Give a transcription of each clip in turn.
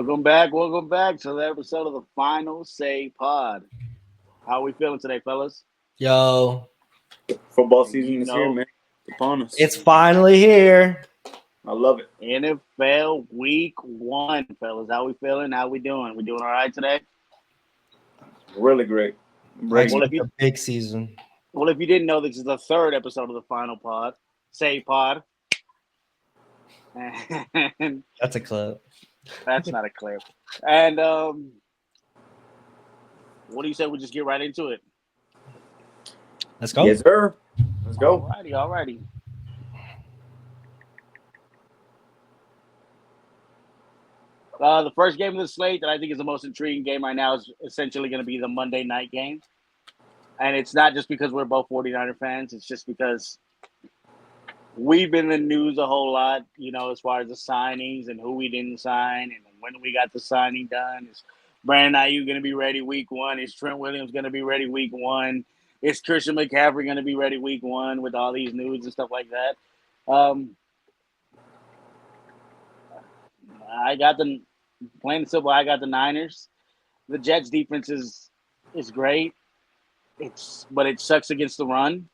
Welcome back to the episode of the Final Say Pod. How are we feeling today, fellas? Yo, Football And season is here, man. It's upon us. it's finally here. I love it. NFL Week 1, fellas. How we feeling? How we doing? We doing all right today? Really great. I'm I ready. Well, if expect you a big season. well, if you didn't know, this is the third episode of the Final Pod, Say Pod, and That's a clip. that's not a clip. And what do you say? We just get right into it. Let's go. Yes, sir. Let's go. Alrighty. The first game of the slate that I think is the most intriguing game right now is essentially going to be the Monday night game. And it's not just because we're both 49er fans. It's just because we've been in the news a whole lot, as far as the signings and who we didn't sign and when we got the signing done. Is Brandon Ayuk going to be ready week 1? Is Trent Williams going to be ready week 1? Is Christian McCaffrey going to be ready week 1 with all these news and stuff like that? I got the plain and simple. I got the Niners. The Jets defense is great. But it sucks against the run.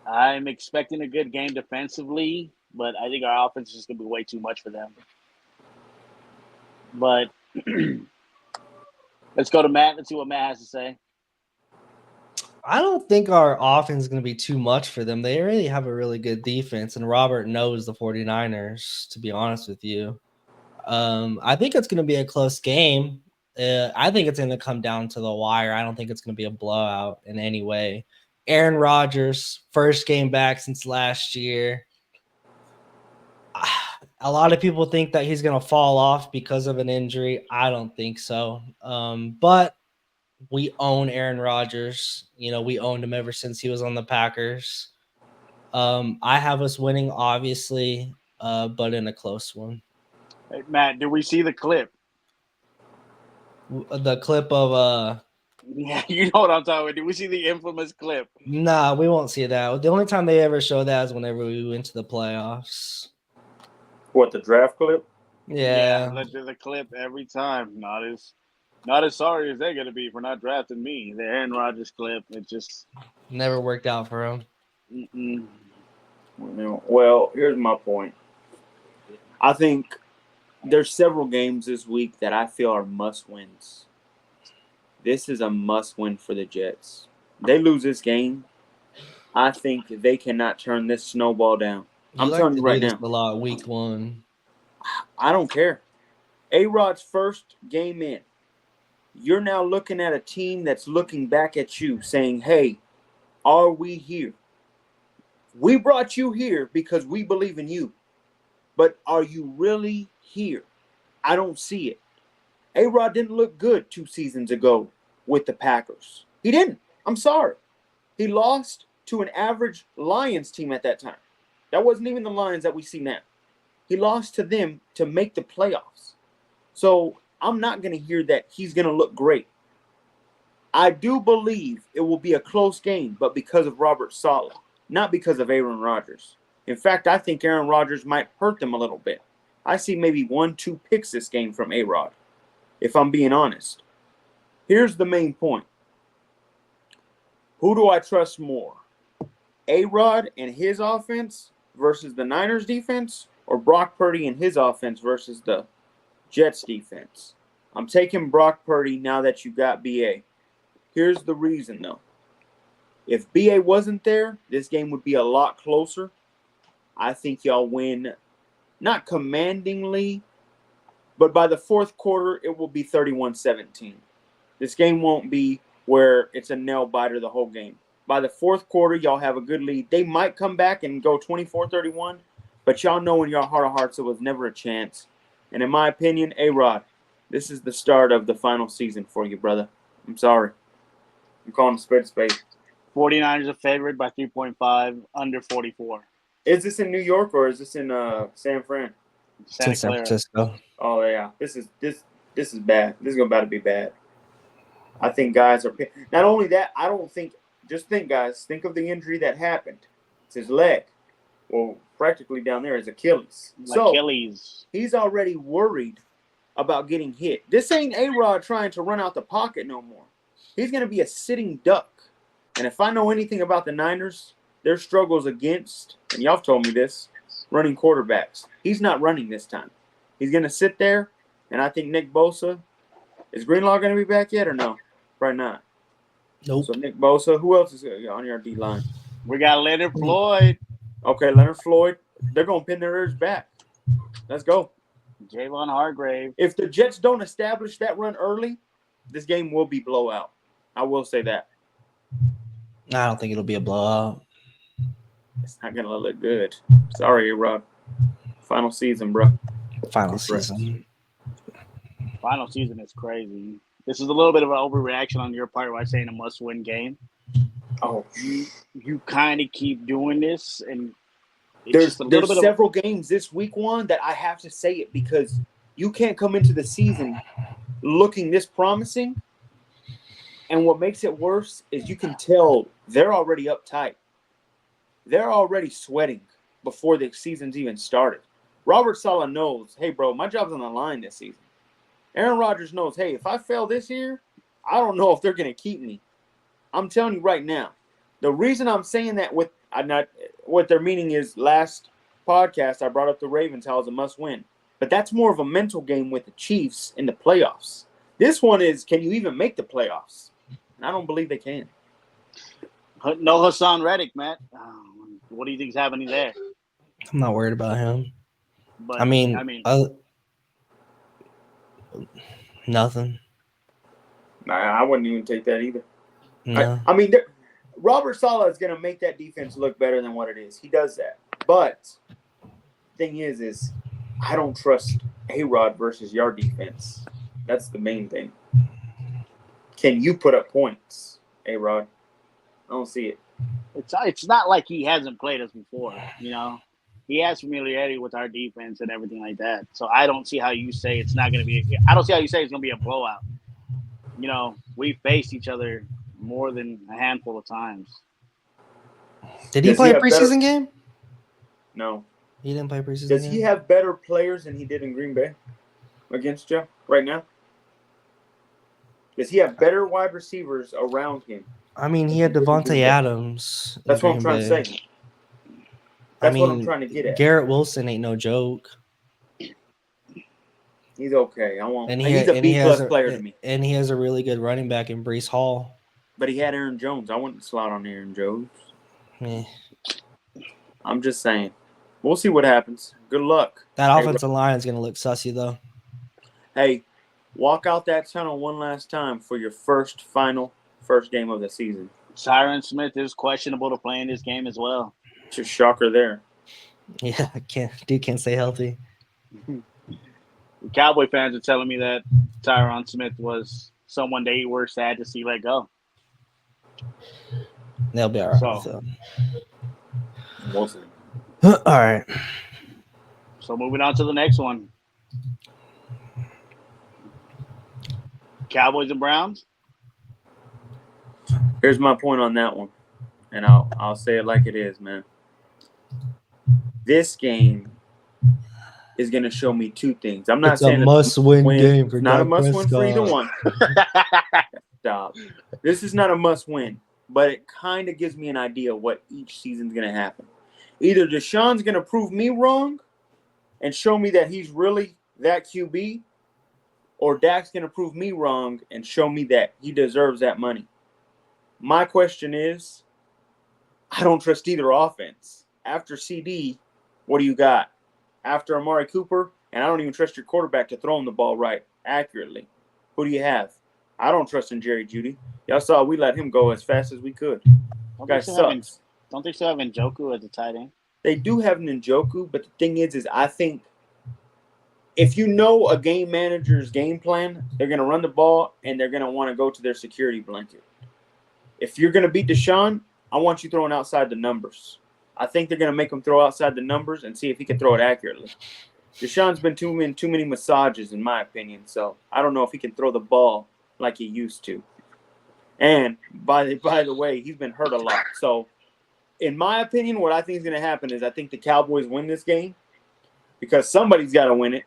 I'm expecting a good game defensively, but I think our offense is just gonna be way too much for them. But let's go to Matt. Let's see what Matt has to say. I don't think our offense is going to be too much for them. They already have a really good defense, and Robert knows the 49ers, to be honest with you. I think it's going to be a close game. I think it's going to come down to the wire. I don't think it's going to be a blowout in any way. Aaron Rodgers, first game back since last year. A lot of people think that he's going to fall off because of an injury. I don't think so. But we own Aaron Rodgers. We owned him ever since he was on the Packers. I have us winning, obviously, but in a close one. Hey, Matt, did we see the clip? The clip of Yeah, you know what I'm talking about. Did we see the infamous clip? Nah, we won't see that. The only time they ever show that is whenever we went to the playoffs. What, the draft clip? Yeah. The clip every time. Not as sorry as they're gonna be for not drafting me. The Aaron Rodgers clip. It just Never worked out for him. mm-mm. Well, here's my point. I think there's several games this week that I feel are must-wins. This is a must-win for the Jets. They lose this game, I think they cannot turn this snowball down. I'm telling you right now. A lot week 1. I don't care. A-Rod's first game in. You're now looking at a team that's looking back at you saying, hey, are we here? We brought you here because we believe in you. But are you really here? I don't see it. A-Rod didn't look good 2 seasons ago with the Packers. He didn't. I'm sorry. He lost to an average Lions team at that time. That wasn't even the Lions that we see now. He lost to them to make the playoffs. So I'm not going to hear that he's going to look great. I do believe it will be a close game, but because of Robert Saleh, not because of Aaron Rodgers. In fact, I think Aaron Rodgers might hurt them a little bit. I see maybe 1-2 picks this game from A-Rod, if I'm being honest. Here's the main point. Who do I trust more? A-Rod and his offense versus the Niners defense, or Brock Purdy and his offense versus the Jets defense? I'm taking Brock Purdy now that you got B.A. Here's the reason, though. If B.A. wasn't there, this game would be a lot closer. I think y'all win, not commandingly, but by the fourth quarter, it will be 31-17. This game won't be where it's a nail-biter the whole game. By the fourth quarter, y'all have a good lead. They might come back and go 24-31, but y'all know in your heart of hearts it was never a chance. And in my opinion, A-Rod, this is the start of the final season for you, brother. I'm sorry. I'm calling a spade. 49ers are favored by 3.5, under 44. Is this in New York or is this in San Fran? Santa San Clara. Francisco. Oh yeah, this is bad. This is about to be bad. I think guys are not only that. I don't think. Just think, guys. Think of the injury that happened. It's his leg. Well, practically down there is Achilles. So Achilles. he's already worried about getting hit. This ain't A-Rod trying to run out the pocket no more. He's going to be a sitting duck. And if I know anything about the Niners, their struggles against, and y'all have told me this, running quarterbacks. He's not running this time. He's going to sit there, and I think Nick Bosa, is Greenlaw going to be back yet or no? Probably not. Nope. So Nick Bosa, who else is on your D-line? We got Leonard Floyd, Okay, Leonard Floyd. They're going to pin their ears back. Let's go. Javon Hargrave. If the Jets don't establish that run early, this game will be blowout. I will say that. I don't think it'll be a blowout. It's not going to look good. Sorry, A-Rod. Final season, bro. Final That's right. season. Final season is crazy. This is a little bit of an overreaction on your part by saying a must-win game. Oh, You kind of keep doing this, and it's just a little there's bit of several games this week one that I have to say it because you can't come into the season looking this promising. And what makes it worse is you can tell they're already uptight. They're already sweating before the season's even started. Robert Saleh knows, hey, bro, my job's on the line this season. Aaron Rodgers knows, hey, if I fail this year, I don't know if they're going to keep me. I'm telling you right now, the reason I'm saying that what their meaning is last podcast, I brought up the Ravens, how it's a must win. But that's more of a mental game with the Chiefs in the playoffs. This one is, can you even make the playoffs? And I don't believe they can. no Hassan Reddick, Matt. What do you think's happening there? I'm not worried about him. But I mean, nothing. I wouldn't even take that either. No. I mean, Robert Saleh is going to make that defense look better than what it is. He does that. But thing is I don't trust A-Rod versus your defense. That's the main thing. Can you put up points, A-Rod? I don't see it. it's not like he hasn't played us before, you know. He has familiarity with our defense and everything like that. So I don't see how you say it's not going to be – I don't see how you say it's going to be a blowout. You know, we faced each other more than a handful of times. Did he Does play he a have better- preseason game? No. He didn't play a preseason Does game? he have better players than he did in Green Bay against you right now? Does he have better wide receivers around him? I mean, he had Devontae Adams. in That's what I'm Green trying Bay. to say. That's what I'm trying to get at. Garrett Wilson ain't no joke. He's okay. And He's a B-plus player to me. And he has a really good running back in Brees Hall. But he had Aaron Jones. I wouldn't slide on Aaron Jones. Eh. I'm just saying. We'll see what happens. Good luck. That Hey, offensive line is going to look sussy, though. Hey, walk out that tunnel one last time for your first game of the season. Tyron Smith is questionable to play in this game as well. Just shocker there. Yeah, dude can't stay healthy. Cowboy fans are telling me that Tyron Smith was someone they were sad to see let go. They'll be all right. So- with them. We'll see. All right. So moving on to the next one. Cowboys and Browns. Here's my point on that one, and I'll say it like it is, man. This game is going to show me two things. I'm not It's saying a must-win game for It's not a Dak must-win for either Prescott. one. Stop. This is not a must-win, but it kind of gives me an idea what each season's going to happen. Either Deshaun's going to prove me wrong and show me that he's really that QB, or Dak's going to prove me wrong and show me that he deserves that money. My question is, I don't trust either offense. After CD, what do you got? After Amari Cooper, and I don't even trust your quarterback to throw him the ball right, accurately. Who do you have? I don't trust in Jerry Jeudy. Y'all saw we let him go as fast as we could. Don't Guy they still have sucks. Don't they still have Njoku as a tight end? They do have Njoku, but the thing is I think if you know a game manager's game plan, they're going to run the ball and they're going to want to go to their security blanket. If you're going to beat Deshaun, I want you throwing outside the numbers. I think they're going to make him throw outside the numbers and see if he can throw it accurately. Deshaun's been too many massages, in my opinion, so I don't know if he can throw the ball like he used to. And by the way, he's been hurt a lot. So, in my opinion, what I think is going to happen is I think the Cowboys win this game because somebody's got to win it.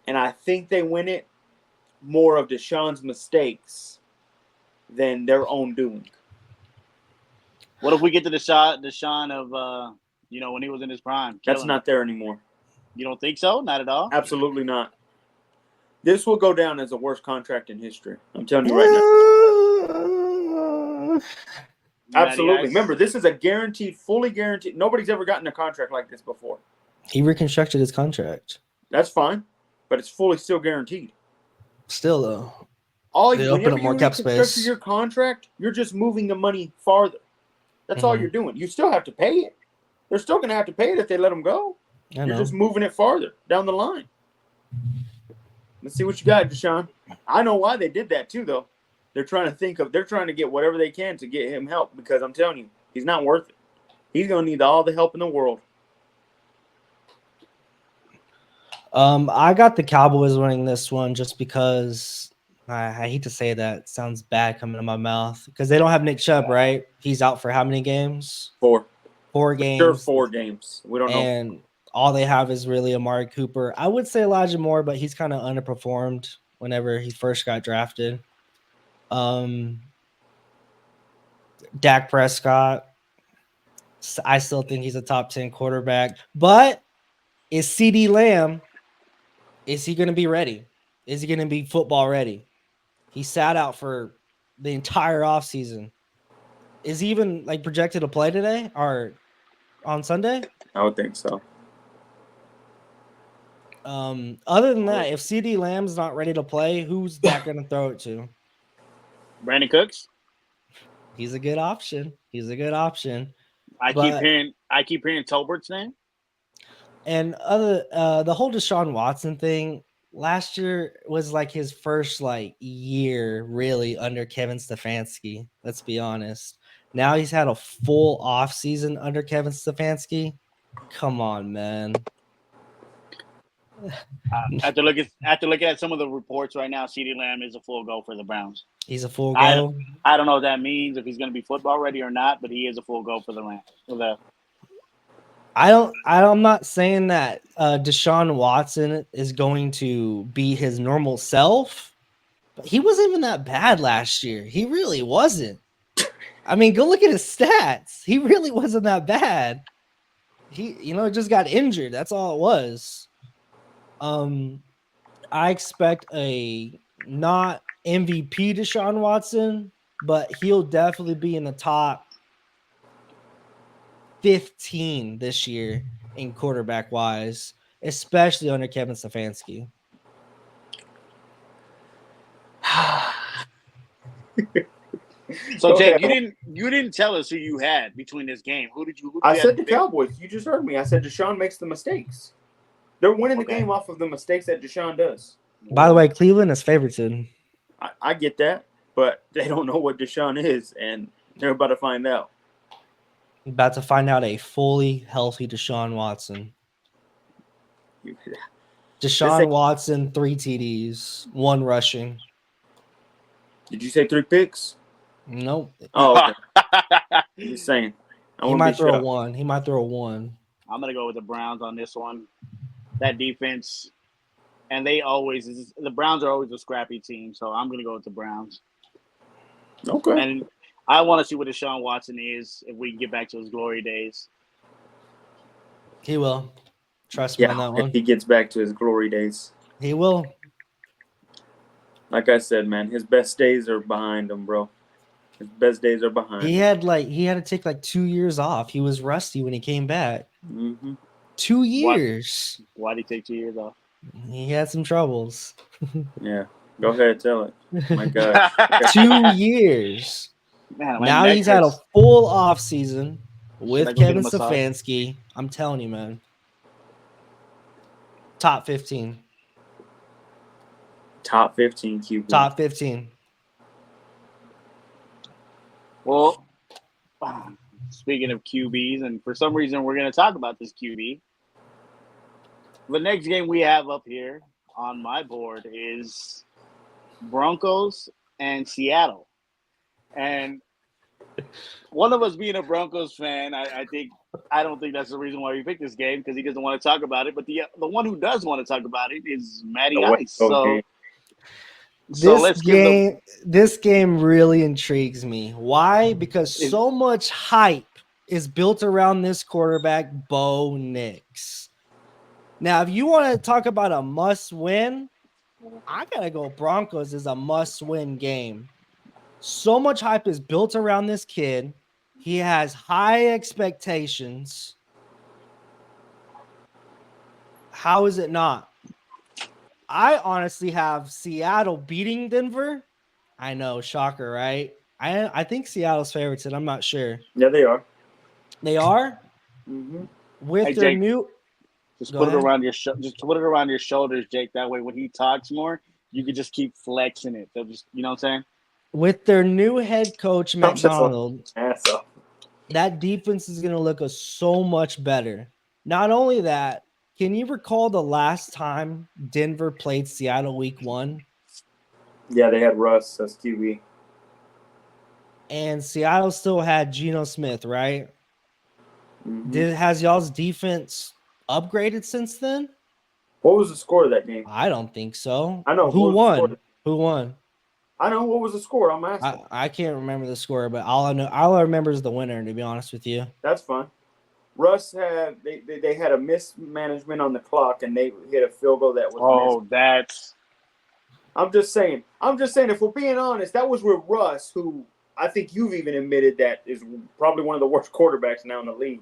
And I think they win it more of Deshaun's mistakes than their own doing. What if we get to Deshaun of when he was in his prime? That's not there anymore. You don't think so? Not at all? Absolutely not. This will go down as the worst contract in history. I'm telling you right now. Absolutely. Remember, this is a guaranteed, fully guaranteed. Nobody's ever gotten a contract like this before. He reconstructed his contract. That's fine, but it's fully still guaranteed. Still, though. They open up more cap space. Your contract, you're just moving the money farther. That's all you're doing. You still have to pay it. They're still going to have to pay it if they let them go. You're just moving it farther down the line. Let's see what you got, Deshaun. I know why they did that too, though. They're trying to get whatever they can to get him help because I'm telling you, he's not worth it. He's going to need all the help in the world. I got the Cowboys winning this one just because I hate to say that. It sounds bad coming out of my mouth because they don't have Nick Chubb, right? He's out for how many games? 4. 4 games. Sure, 4 games. We don't know. And all they have is really Amari Cooper. I would say Elijah Moore, but he's kind of underperformed whenever he first got drafted. Dak Prescott, I still think he's a top 10 quarterback. But is CeeDee Lamb, is he going to be ready? Is he going to be football ready? He sat out for the entire offseason. Is he even projected to play today or on Sunday? I would think so. Other than that, if CeeDee Lamb's not ready to play, who's Dak going to throw it to? Brandon Cooks. He's a good option. I keep hearing Tolbert's name. And the whole Deshaun Watson thing last year was his first year really under Kevin Stefanski. Let's be honest. Now he's had a full off season under Kevin Stefanski. Come on, man. After looking at some of the reports right now, CeeDee Lamb is a full go for the Browns. He's a full go. I don't know what that means, if he's going to be football ready or not, but he is a full go for the Rams. I'm not saying that Deshaun Watson is going to be his normal self, but he wasn't even that bad last year. He really wasn't. I mean, go look at his stats. He really wasn't that bad. He, just got injured. That's all it was. I expect a not MVP Deshaun Watson, but he'll definitely be in the top 15 this year in quarterback wise, especially under Kevin Stefanski. So Jake, you didn't tell us who you had between this game. Who did you? I said the Cowboys. You just heard me. I said Deshaun makes the mistakes. They're winning the game off of the mistakes that Deshaun does. By the way, Cleveland is favorited. I get that, but they don't know what Deshaun is, and they're about to find out. About to find out a fully healthy Deshaun Watson. Deshaun Watson, 3 TDs, 1 rushing. Did you say 3 picks? Nope. Oh, okay. I'm just saying. He might throw 1. He might throw 1. I'm going to go with the Browns on this one. That defense, and the Browns are always a scrappy team, so I'm going to go with the Browns. Okay. And I want to see what Deshaun Watson is if we can get back to his glory days. He will. Trust me on that one. If he gets back to his glory days. He will. Like I said, man, his best days are behind him, bro. His best days are behind him. He had to take 2 years off. He was rusty when he came back. Mm-hmm. 2 years. Why did he take 2 years off? He had some troubles. Yeah. Go ahead, tell it. My God. 2 years. Man, now he's had a full off season with Kevin Stefanski. I'm telling you, man. Top 15. Top 15 QB. Top 15. Well, speaking of QBs, and for some reason we're going to talk about this QB. The next game we have up here on my board is Broncos and Seattle. And One of us being a Broncos fan, I don't think that's the reason why we picked this game because he doesn't want to talk about it. But the one who does want to talk about it is Matty The West Ice. Coast So game. so let's give them. This game really intrigues me. Why? Because Is- so much hype is built around this quarterback, Bo Nix. Now, if you want to talk about a must-win, I gotta go Broncos is a must-win game. So much hype is built around this kid. He has high expectations. How is it not? I honestly have Seattle beating Denver. I know, shocker, right? I think Seattle's favorites, and I'm not sure. Yeah, they are. They are Mm-hmm. with Hey, their Jake, new. just Go put it ahead. around your just put it around your shoulders, Jake. That way, when he talks more, you can just keep flexing it. They'll just, you know what I'm saying? With their new head coach I'm just McDonald, ass up. that defense is going to look so much better. Not only that, can you recall the last time Denver played Seattle week 1? Yeah, they had Russ as QB. And Seattle still had Geno Smith, right? Mm-hmm. Has y'all's defense upgraded since then? What was the score of that game? I don't think so. I know. Who what was the won? score? Who won? I know. What was the score? I'm asking. I can't remember the score, but all I remember is the winner, to be honest with you. That's fine. Russ had they had a mismanagement on the clock and they hit a field goal that was missed. That's I'm just saying. If we're being honest, that was with Russ, who I think you've even admitted that is probably one of the worst quarterbacks now in the league.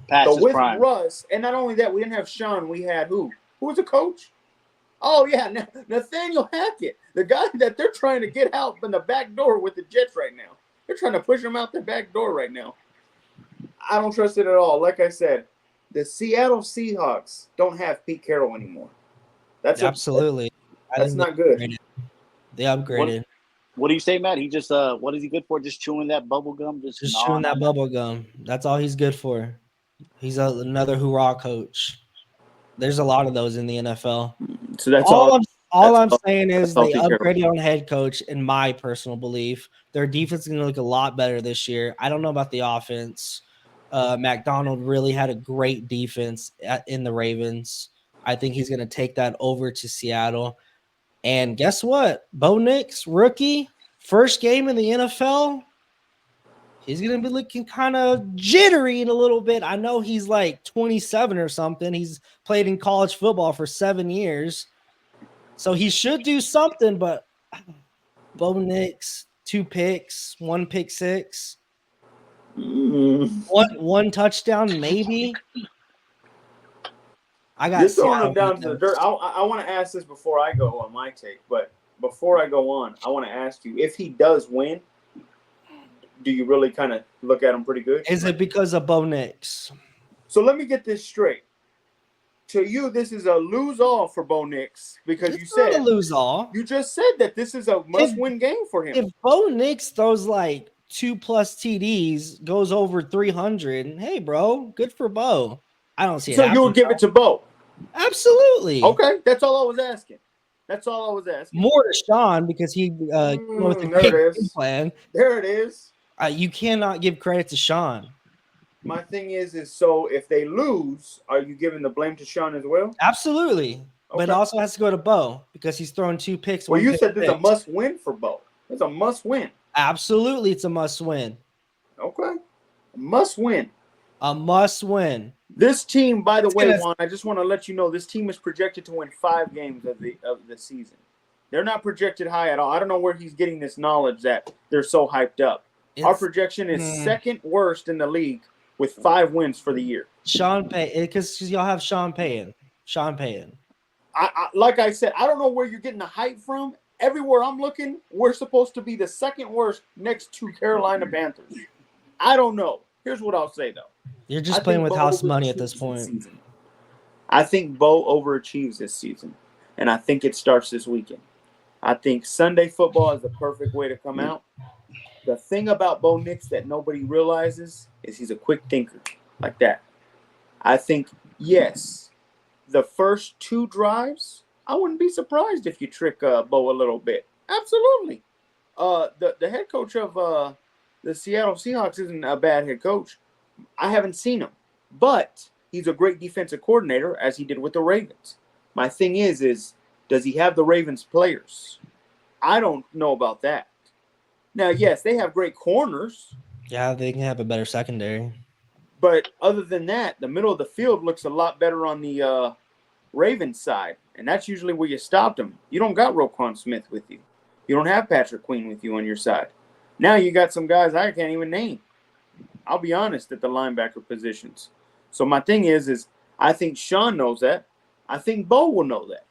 past So his with prime. Russ, and not only that, we didn't have Sean. We had who? Who was the coach? Oh yeah, Nathaniel Hackett, the guy that they're trying to get out from the back door with the Jets right now. They're trying to push him out the back door right now. I don't trust it at all. Like I said, the Seattle Seahawks don't have Pete Carroll anymore. That's Absolutely. That's not good. They upgraded. What do you say, Matt? He just what is he good for? Just chewing that bubble gum, just chewing that bubble gum. That's all he's good for. He's another hoorah coach. There's a lot of those in the NFL. So that's all I'm saying is they Pete Carroll. upgraded on head coach, in my personal belief. Their defense is going to look a lot better this year. I don't know about the offense. McDonald really had a great defense in the Ravens. I think he's going to take that over to Seattle. And guess what? Bo Nix, rookie, first game in the NFL. He's going to be looking kind of jittery in a little bit. I know he's like 27 or something. He's played in college football for 7 years. So he should do something, but Bo Nix, 2 picks, 1 pick six, one touchdown, maybe. I got just throwing them down to the dirt. I want to ask this before I go on my take, but before I go on, I want to ask you, if he does win, do you really kind of look at him pretty good? Is it because of Bo Nix? So let me get this straight. To you, this is a lose-all for Bo Nix because It's not a lose-all. You just said that this is a must-win game for him. If Bo Nix throws like 2+ TDs, goes over 300, hey, bro, good for Bo. I don't see it. So you would give it to Bo? Absolutely. Okay, that's all I was asking. More to Sean because he with a great game plan. There it is. You cannot give credit to Sean. My thing is so if they lose, are you giving the blame to Sean as well? Absolutely. Okay. But it also has to go to Bo because he's throwing 2 picks. Well, you said this is a must-win for Bo. It's a must-win. Absolutely, it's a must-win. Okay. Must-win. A must-win. This team, by the way, Juan, I just want to let you know, this team is projected to win 5 games of the season. They're not projected high at all. I don't know where he's getting this knowledge that they're so hyped up. Our projection is second worst in the league with 5 wins for the year. Sean Payton, because y'all have Sean Payton. Like I said, I don't know where you're getting the hype from. Everywhere I'm looking, we're supposed to be the second worst next to Carolina Panthers. I don't know. Here's what I'll say, though. You're just playing with house money at this point. I think Bo overachieves this season, and I think it starts this weekend. I think Sunday football is the perfect way to come out. The thing about Bo Nix that nobody realizes is he's a quick thinker like that. I think, yes, the first 2 drives, I wouldn't be surprised if you trick Bo a little bit. Absolutely. The head coach of the Seattle Seahawks isn't a bad head coach. I haven't seen him, but he's a great defensive coordinator, as he did with the Ravens. My thing is does he have the Ravens players? I don't know about that. Now, yes, they have great corners. Yeah, they can have a better secondary. But other than that, the middle of the field looks a lot better on the Ravens side. And that's usually where you stopped them. You don't got Roquan Smith with you. You don't have Patrick Queen with you on your side. Now you got some guys I can't even name. I'll be honest, at the linebacker positions. So my thing is I think Sean knows that. I think Bo will know that.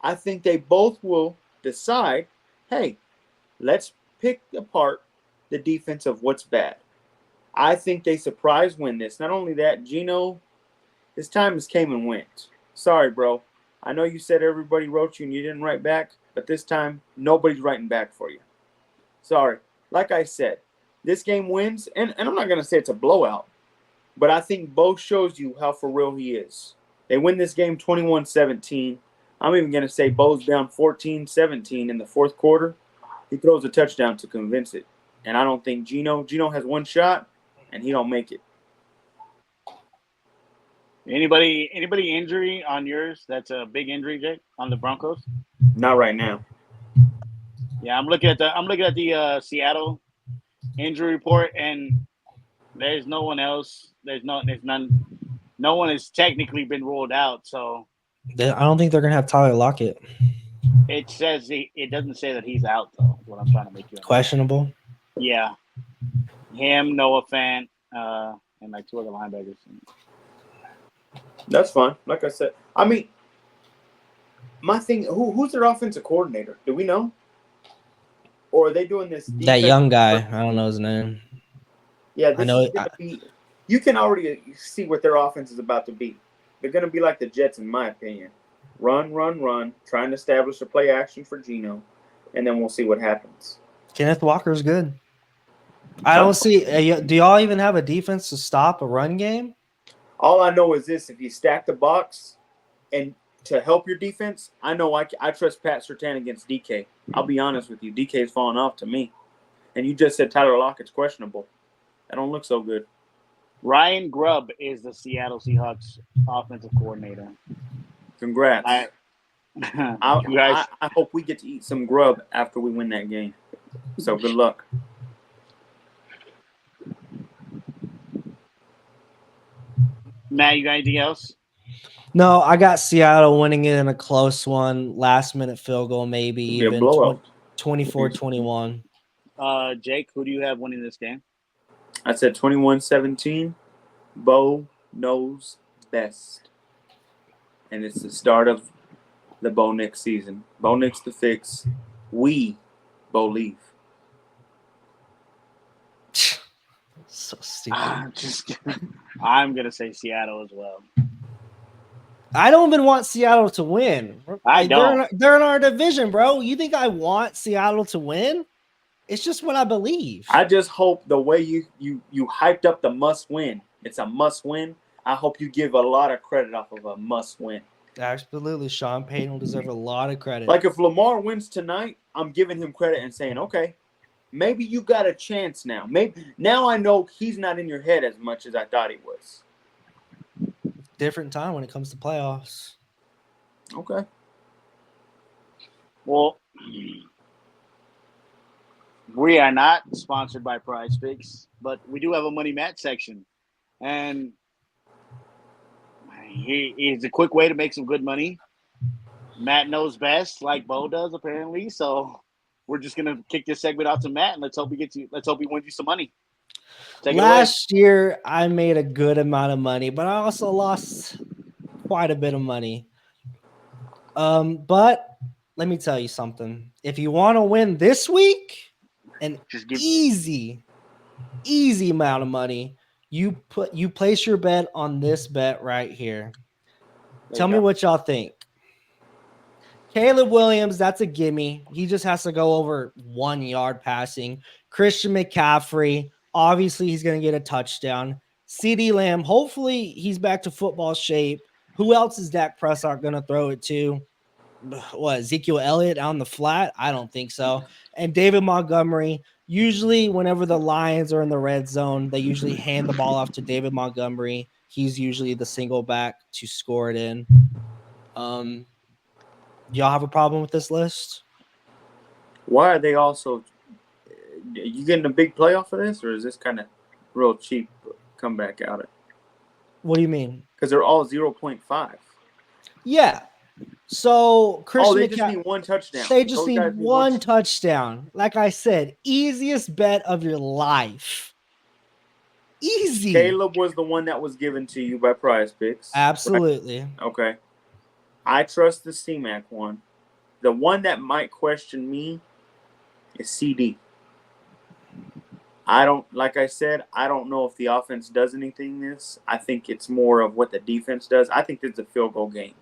I think they both will decide, hey, let's pick apart the defense of what's bad. I think they surprise win this. Not only that, Geno, his time has came and went. Sorry, bro. I know you said everybody wrote you and you didn't write back, but this time nobody's writing back for you. Sorry. Like I said, this game wins, and I'm not going to say it's a blowout, but I think Bo shows you how for real he is. They win this game 21-17. I'm even going to say Bo's down 14-17 in the fourth quarter. He throws a touchdown to convince it. And I don't think Geno has one shot, and he don't make it. Anybody injury on yours? That's a big injury, Jake, on the Broncos. Not right now. Yeah, I'm looking at the Seattle injury report, and there's no one else. There's none. No one has technically been ruled out. So I don't think they're gonna have Tyler Lockett. it says it doesn't say that he's out though. Is what I'm trying to make you understand. Questionable. Yeah, him, Noah Fant, and like two other linebackers. That's fine. Like I said, I mean, my thing. Who's their offensive coordinator? Do we know? Or are they doing this? That young guy, I don't know his name. Yeah, I know. Is gonna be, you can already see what their offense is about to be. They're going to be like the Jets, in my opinion. Run, trying to establish a play action for Geno, and then we'll see what happens. Kenneth Walker's good. I don't see. Do y'all even have a defense to stop a run game? All I know is this: if you stack the box and to help your defense, I know I trust Pat Surtain against DK. I'll be honest with you, DK's falling off to me. And you just said Tyler Lockett's questionable. That don't look so good. Ryan Grubb is the Seattle Seahawks offensive coordinator. Congrats. I hope we get to eat some grub after we win that game. So good luck. Matt, you got anything else? No, I got Seattle winning it in a close one, last minute field goal, maybe even 24-21. Jake, who do you have winning this game? I said 21-17. Bo knows best. And it's the start of the Bo Nix season. Bo Nix the fix. We believe. So stupid. I'm going to say Seattle as well. I don't even want Seattle to win. I don't. They're in our division, bro. You think I want Seattle to win? It's just what I believe. I just hope the way you hyped up the must win. It's a must win. I hope you give a lot of credit off of a must win. Absolutely. Sean Payton will deserve a lot of credit. Like if Lamar wins tonight, I'm giving him credit and saying, okay, maybe you got a chance now. Maybe now I know he's not in your head as much as I thought he was. Different time when it comes to playoffs. Okay. Well, we are not sponsored by Prize Picks, but we do have a Money Matt section. And it's a quick way to make some good money. Matt knows best, like Bo does, apparently. So we're just gonna kick this segment out to Matt, and let's hope he wins you some money. Last year, I made a good amount of money, but I also lost quite a bit of money. But let me tell you something. If you want to win this week, an easy amount of money, you place your bet on this bet right here. Tell me what y'all think. Caleb Williams, that's a gimme. He just has to go over 1 yard passing. Christian McCaffrey, obviously he's going to get a touchdown. CeeDee Lamb, hopefully he's back to football shape. Who else is Dak Prescott going to throw it to? What, Ezekiel Elliott on the flat? I don't think so. And David Montgomery, Usually, whenever the Lions are in the red zone, they usually hand the ball off to David Montgomery. He's usually the single back to score it in. Y'all have a problem with this list? Why are they also? You getting a big playoff for this, or is this kind of real cheap comeback out it? What do you mean? Because they're all 0.5. Yeah. So Christian they just McCaffrey, need one touchdown. they just Those need guys one touchdown. Like I said, easiest bet of your life. Easy. Caleb was the one that was given to you by Prize Picks. Absolutely. Right? Okay. I trust the C-Mac one. The one that might question me is CD. Like I said, I don't know if the offense does anything this. I think it's more of what the defense does. I think it's a field goal game.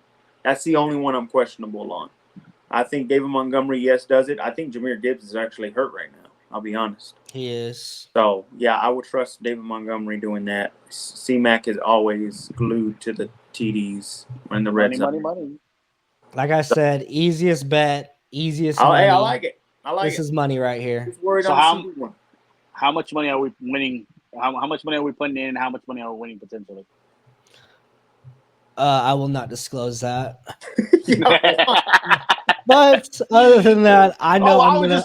That's the only one I'm questionable on. I think David Montgomery, yes, does it. I think Jahmyr Gibbs is actually hurt right now. I'll be honest. He is. So, yeah, I would trust David Montgomery doing that. C-Mac is always glued to the TDs in the red zone. Money. Like I said, easiest bet, easiest money. Hey, I like it. This is money right here. Just worried So on CD one. how much money are we winning? How much money are we putting in, and how much money are we winning potentially? I will not disclose that. But other than that, I know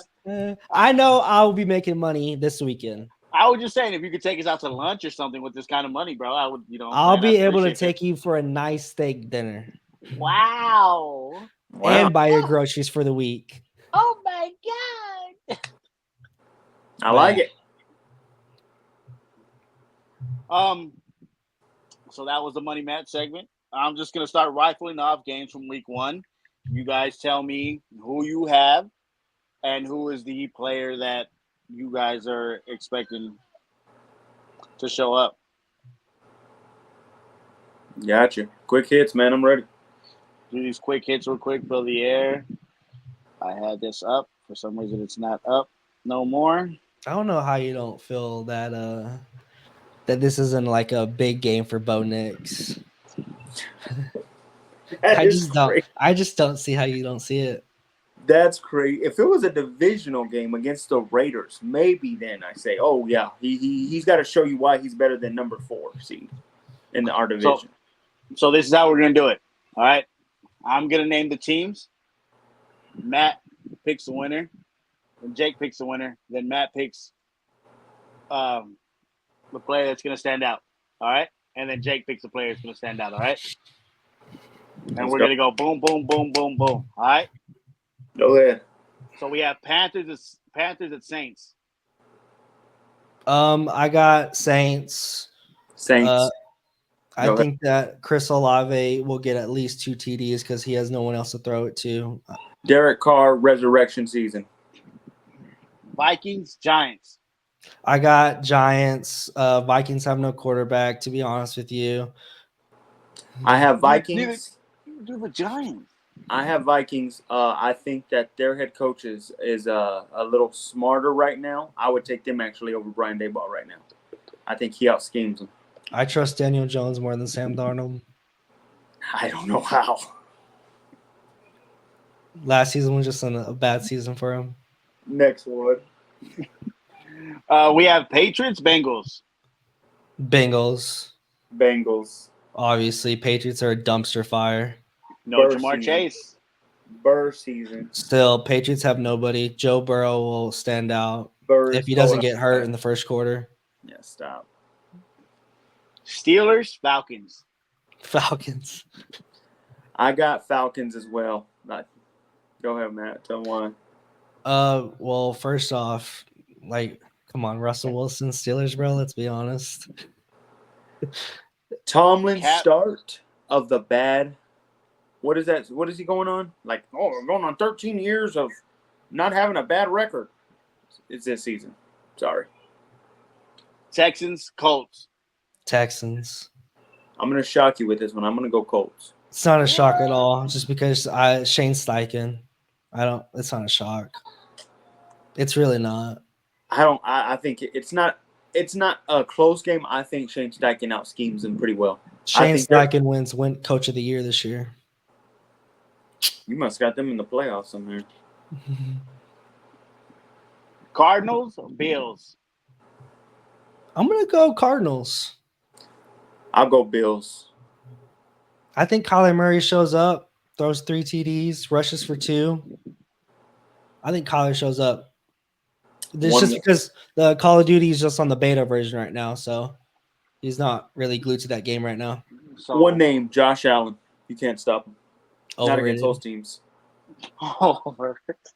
I know I'll be making money this weekend. I was just saying, if you could take us out to lunch or something with this kind of money, bro, I would. I'll be able to take you for a nice steak dinner. Wow. And buy your groceries for the week. Oh my god. I like it. So that was the Money Match segment. I'm just gonna start rifling off games from week 1. You guys tell me who you have and who is the player that you guys are expecting to show up. Gotcha. Quick hits, man. I'm ready. Do these quick hits real quick, fill the air. I had this up. For some reason, it's not up no more. I don't know how you don't feel that that this isn't like a big game for Bo Nix. I just don't see how you don't see it. That's crazy. If it was a divisional game against the Raiders, maybe then I say, oh yeah, he's got to show you why he's better than number 4 seed in our division. So this is how we're gonna do it. All right, I'm gonna name the teams. Matt picks the winner, and Jake picks the winner. Then Matt picks the player that's gonna stand out. All right, and then Jake picks the player that's gonna stand out. All right, and we're gonna go boom, boom, boom, boom, boom. All right. Go ahead. So we have Panthers at Saints. I got Saints. I think that Chris Olave will get at least 2 TDs because he has no one else to throw it to. Derek Carr, resurrection season. Vikings, Giants. I got Giants. Vikings have no quarterback, to be honest with you. I have Vikings. Do the Giants. I have Vikings. I think that their head coach is a little smarter right now. I would take them actually over Brian Daboll right now. I think he out-schemes them. I trust Daniel Jones more than Sam Darnold. I don't know how. Last season was just a bad season for him. Next one. We have Patriots, Bengals. Bengals. Obviously, Patriots are a dumpster fire. No Jamar Chase. Burr season. Still, Patriots have nobody. Joe Burrow will stand out if he doesn't get hurt in the first quarter. Yeah, stop. Steelers, Falcons. I got Falcons as well. Go ahead, Matt. Tell them why. Well, first off, come on, Russell Wilson, Steelers, bro. Let's be honest. Tomlin's start of the bad. What is that? What is he going on? We're going on 13 years of not having a bad record. It's this season. Sorry. Texans, Colts. Texans. I'm going to shock you with this one. I'm going to go Colts. It's not a shock at all. Just because Shane Steichen. It's not a shock. It's really not. I think it's not a close game. I think Shane Steichen out-schemes him pretty well. Shane Steichen wins Coach of the Year this year. You must got them in the playoffs somewhere. Cardinals, Bills. I'm gonna go Cardinals. I'll go Bills. I think Kyler Murray shows up, throws 3 TDs, rushes for 2. I think Kyler shows up. It's just because the Call of Duty is just on the beta version right now, so he's not really glued to that game right now. So One name, Josh Allen. You can't stop him. Not against Overrated. those teams.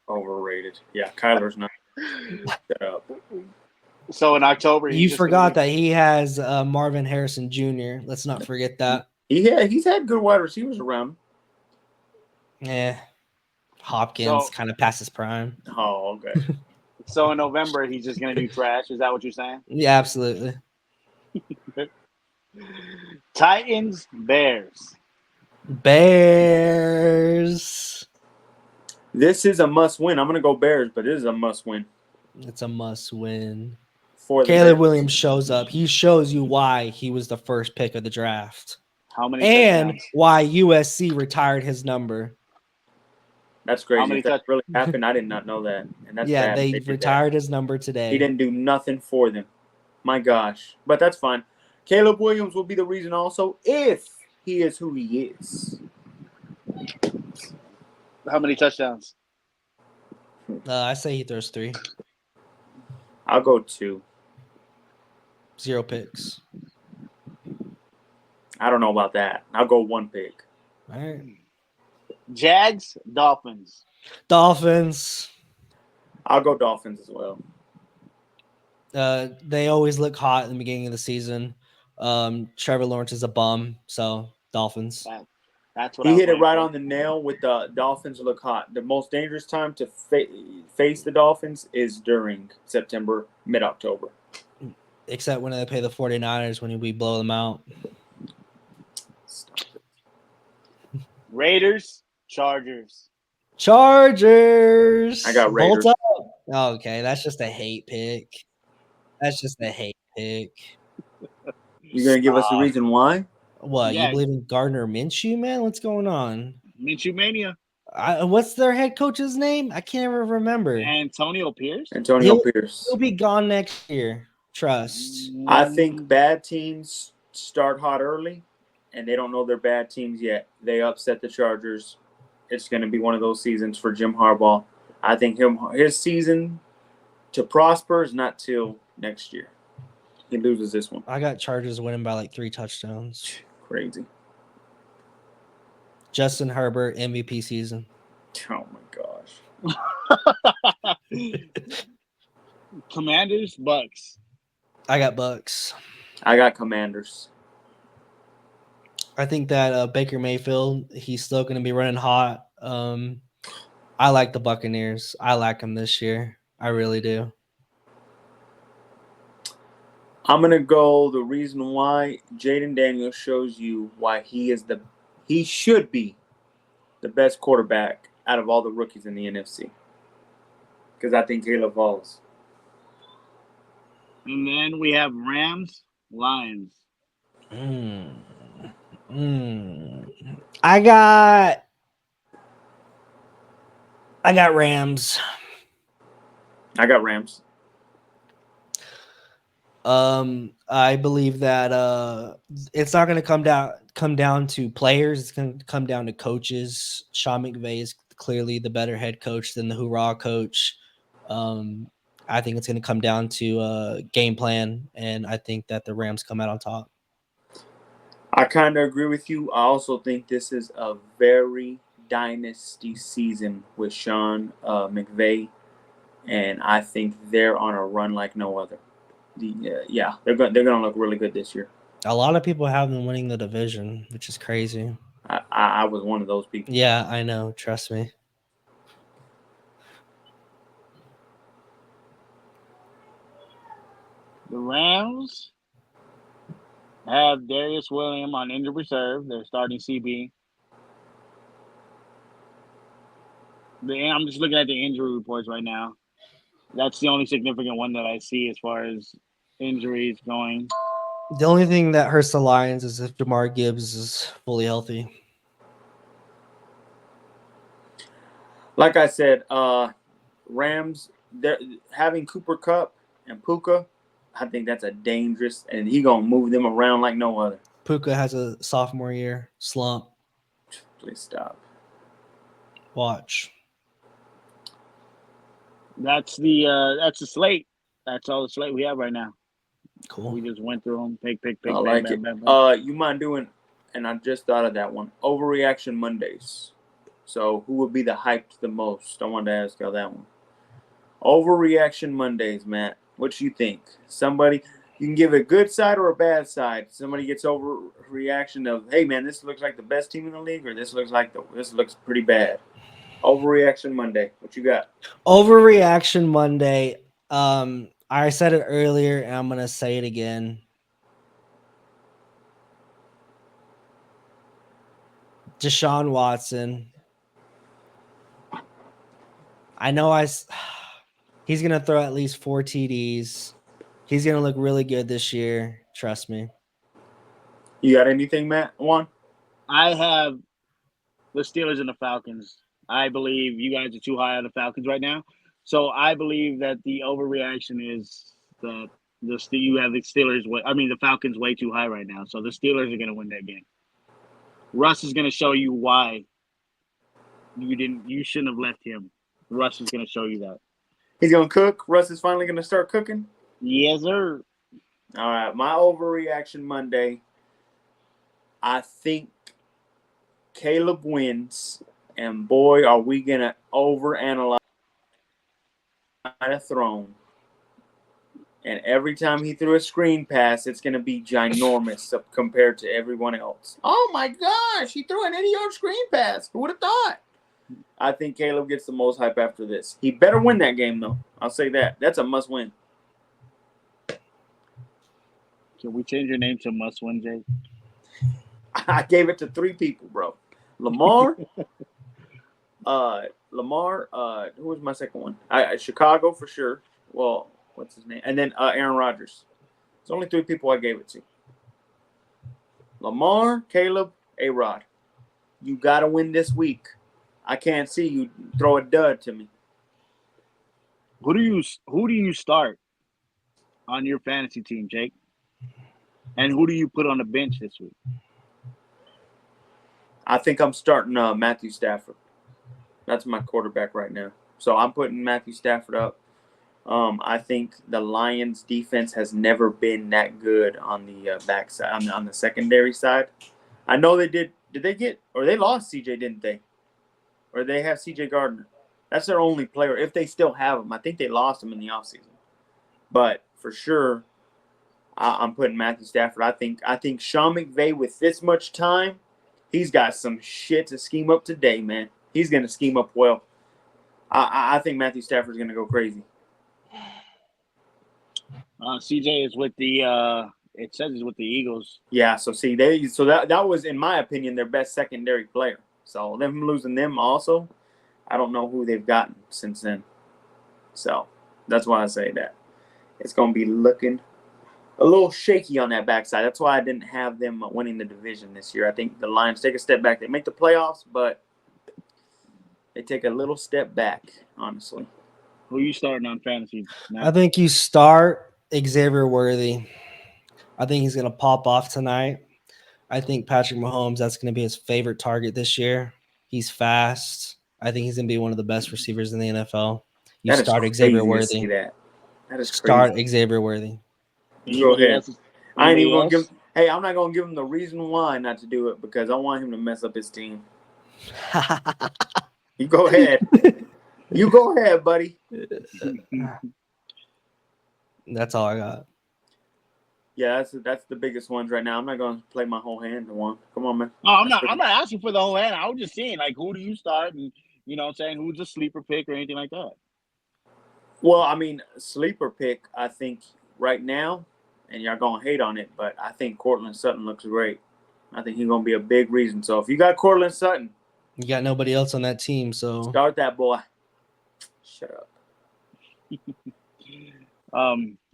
Overrated. Yeah, Kyler's not. Shut up. So in October, You forgot that he has Marvin Harrison Jr. Let's not forget that. He's had good wide receivers around. Hopkins kind of past his prime. Oh, okay. So in November, he's just going to do trash. Is that what you're saying? Yeah, absolutely. Titans, Bears. Bears. This is a must win. I'm going to go Bears, but it is a must win. It's a must win. For the Caleb Bears. Williams shows up. He shows you why he was the first pick of the draft. How many And touchdowns? why USC retired his number. That's How crazy. many If that really happened, I did not know that. And that's Yeah, bad. they did retired that. his number today. He didn't do nothing for them. My gosh. But that's fine. Caleb Williams will be the reason also if he is who he is. How many touchdowns? I say he throws 3. I'll go 2. 0 picks. I don't know about that. I'll go 1 pick. All right. Jags, Dolphins. Dolphins. I'll go Dolphins as well. They always look hot in the beginning of the season. Trevor Lawrence is a bum, so Dolphins. That's what He I was hit it waiting right for. on the nail with the Dolphins look hot. The most dangerous time to face the Dolphins is during September, mid-October. Except when they play the 49ers when we blow them out. Raiders, Chargers. Chargers. I got Bolts Raiders. up. Okay, that's just a hate pick. That's just a hate pick. You're going to give us the reason why? What, Yeah. you believe in Gardner Minshew, man? What's going on? Minshew Mania. What's their head coach's name? I can't ever remember. Antonio Pierce. Antonio Pierce. He'll be gone next year. Trust. I think bad teams start hot early, and they don't know they're bad teams yet. They upset the Chargers. It's going to be one of those seasons for Jim Harbaugh. I think his season to prosper is not till next year. He loses this one. I got Chargers winning by like 3 touchdowns. Crazy. Justin Herbert, MVP season. Oh, my gosh. Commanders, Bucks. I got Bucks. I got Commanders. I think that Baker Mayfield, he's still going to be running hot. I like the Buccaneers. I like them this year. I really do. I'm going to go the reason why Jaden Daniels shows you why he should be the best quarterback out of all the rookies in the NFC. Because I think Caleb falls. And then we have Rams, Lions. I got Rams. I got Rams. I believe that it's not going to come down to players. It's going to come down to coaches. Sean McVay is clearly the better head coach than the hoorah coach. I think it's going to come down to game plan, and I think that the Rams come out on top. I kind of agree with you. I also think this is a very dynasty season with Sean McVay, and I think they're on a run like no other. They're going to look really good this year. A lot of people have them winning the division, which is crazy. I was one of those people. Yeah, I know. Trust me. The Rams have Darius Williams on injured reserve. They're starting CB. I'm just looking at the injury reports right now. That's the only significant one that I see as far as injuries going. The only thing that hurts the Lions is if Jahmyr Gibbs is fully healthy. Like I said, Rams they're having Cooper Kupp and Puka. I think that's a dangerous, and he gonna move them around like no other. Puka has a sophomore year slump. Please stop. Watch. That's the slate. That's all the slate we have right now. Cool. We just went through them. Pick. I Bam, like bam, it. bam, bam. You mind doing? And I just thought of that one. Overreaction Mondays. So who would be the hyped the most? I wanted to ask y'all that one. Overreaction Mondays, Matt. What you think? Somebody, you can give a good side or a bad side. Somebody gets overreaction of, hey man, this looks like the best team in the league, or this looks pretty bad. Overreaction Monday. What you got? Overreaction Monday. I said it earlier, and I'm gonna say it again. Deshaun Watson. I know he's going to throw at least 4 TDs. He's going to look really good this year. Trust me. You got anything, Matt? One? I have the Steelers and the Falcons. I believe you guys are too high on the Falcons right now. So I believe that the overreaction is that you have the the Falcons way too high right now. So the Steelers are going to win that game. Russ is going to show you why you shouldn't have left him. Russ is going to show you that. He's going to cook. Russ is finally going to start cooking. Yes, sir. All right. My overreaction Monday. I think Caleb wins. And boy, are we going to overanalyze a throne. And every time he threw a screen pass, it's going to be ginormous compared to everyone else. Oh, my gosh. He threw an 80-yard screen pass. Who would have thought? I think Caleb gets the most hype after this. He better win that game, though. I'll say that. That's a must-win. Can we change your name to Must Win, Jake? I gave it to 3 people, bro. Lamar. Who was my second one? Chicago for sure. Well, what's his name? And then Aaron Rodgers. It's only 3 people I gave it to. Lamar, Caleb, A-Rod. You got to win this week. I can't see you throw a dud to me. Who do you start on your fantasy team, Jake? And who do you put on the bench this week? I think I'm starting Matthew Stafford. That's my quarterback right now. So I'm putting Matthew Stafford up. I think the Lions defense has never been that good on the backside, on the secondary side. I know they did. Did they get, or they lost CJ, didn't they? Or they have CJ Gardner. That's their only player, if they still have him. I think they lost him in the offseason. But for sure, I'm putting Matthew Stafford. I think Sean McVay, with this much time, he's got some shit to scheme up today, man. He's going to scheme up well. I think Matthew Stafford's going to go crazy. CJ is with the it says he's with the Eagles. Yeah, so see, that was, in my opinion, their best secondary player. So them losing them also, I don't know who they've gotten since then. So that's why I say that. It's going to be looking a little shaky on that backside. That's why I didn't have them winning the division this year. I think the Lions take a step back. They make the playoffs, but they take a little step back, honestly. Who are you starting on fantasy, Matt? I think you start Xavier Worthy. I think he's going to pop off tonight. I think Patrick Mahomes, that's going to be his favorite target this year. He's fast. I think he's going to be one of the best receivers in the NFL. You start Xavier Worthy. That is start crazy. Xavier Worthy. Go ahead. I ain't even going to give him. Hey, I'm not going to give him the reason why not to do it, because I want him to mess up his team. You go ahead. You go ahead, buddy. That's all I got. Yeah, that's the biggest ones right now. I'm not going to play my whole hand to one. Come on, man. No, I'm not asking for the whole hand. I was just saying, like, who do you start? And, you know what I'm saying, who's a sleeper pick or anything like that? Well, I mean, sleeper pick, I think right now, and y'all going to hate on it, but I think Courtland Sutton looks great. I think he's going to be a big reason. So if you got Courtland Sutton, you got nobody else on that team, so start that boy. Shut up.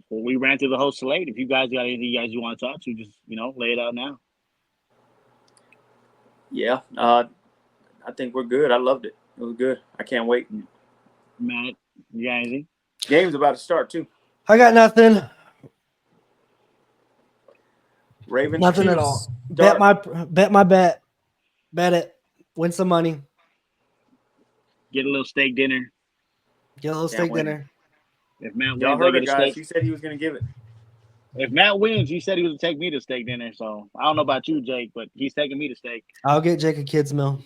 Well, we ran through the whole slate. If you guys got anything you want to talk to, just, lay it out now. Yeah, I think we're good. I loved it. It was good. I can't wait. Matt, you got anything? Game's about to start too. I got nothing. Ravens. Nothing at Chiefs all. start. Bet my bet. Bet it. Win some money. Get a little steak dinner. Get a little Can't steak wait. dinner. If Matt Y'all wins, I heard get it, a guys. steak. He said he was going to give it. If Matt wins, he said he was to take me to steak dinner. So I don't know about you, Jake, but he's taking me to steak. I'll get Jake a kid's meal.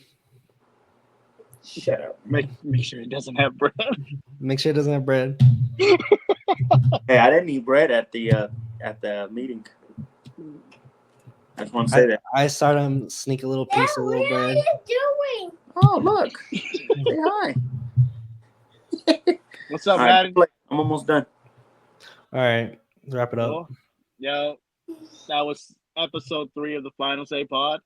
Shut up. Make sure it doesn't have bread. Make sure it doesn't have bread. Hey, I didn't eat bread at the meeting. I just want to say that. I saw him sneak a little piece of little bread. doing? Oh, look. Say hi. What's up, All right, Maddie? I'm almost done. All right. Let's wrap it up. Cool. Yo, that was episode 3 of the Final Say Pod.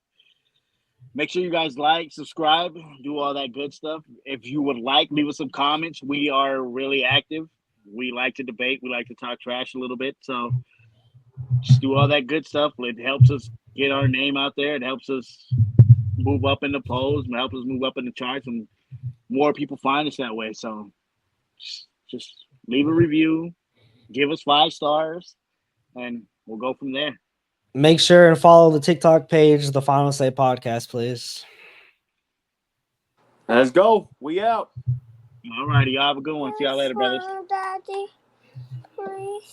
Make sure you guys like, subscribe, do all that good stuff. If you would like, leave us some comments. We are really active. We like to debate. We like to talk trash a little bit. So just do all that good stuff. It helps us get our name out there. It helps us move up in the polls. It helps us move up in the charts, and more people find us that way. So just leave a review, give us 5 stars, and we'll go from there. Make sure and follow the TikTok page, the Final Say Podcast, please. Let's go. We out. All righty. Y'all have a good one. See y'all later, brothers. Daddy, please.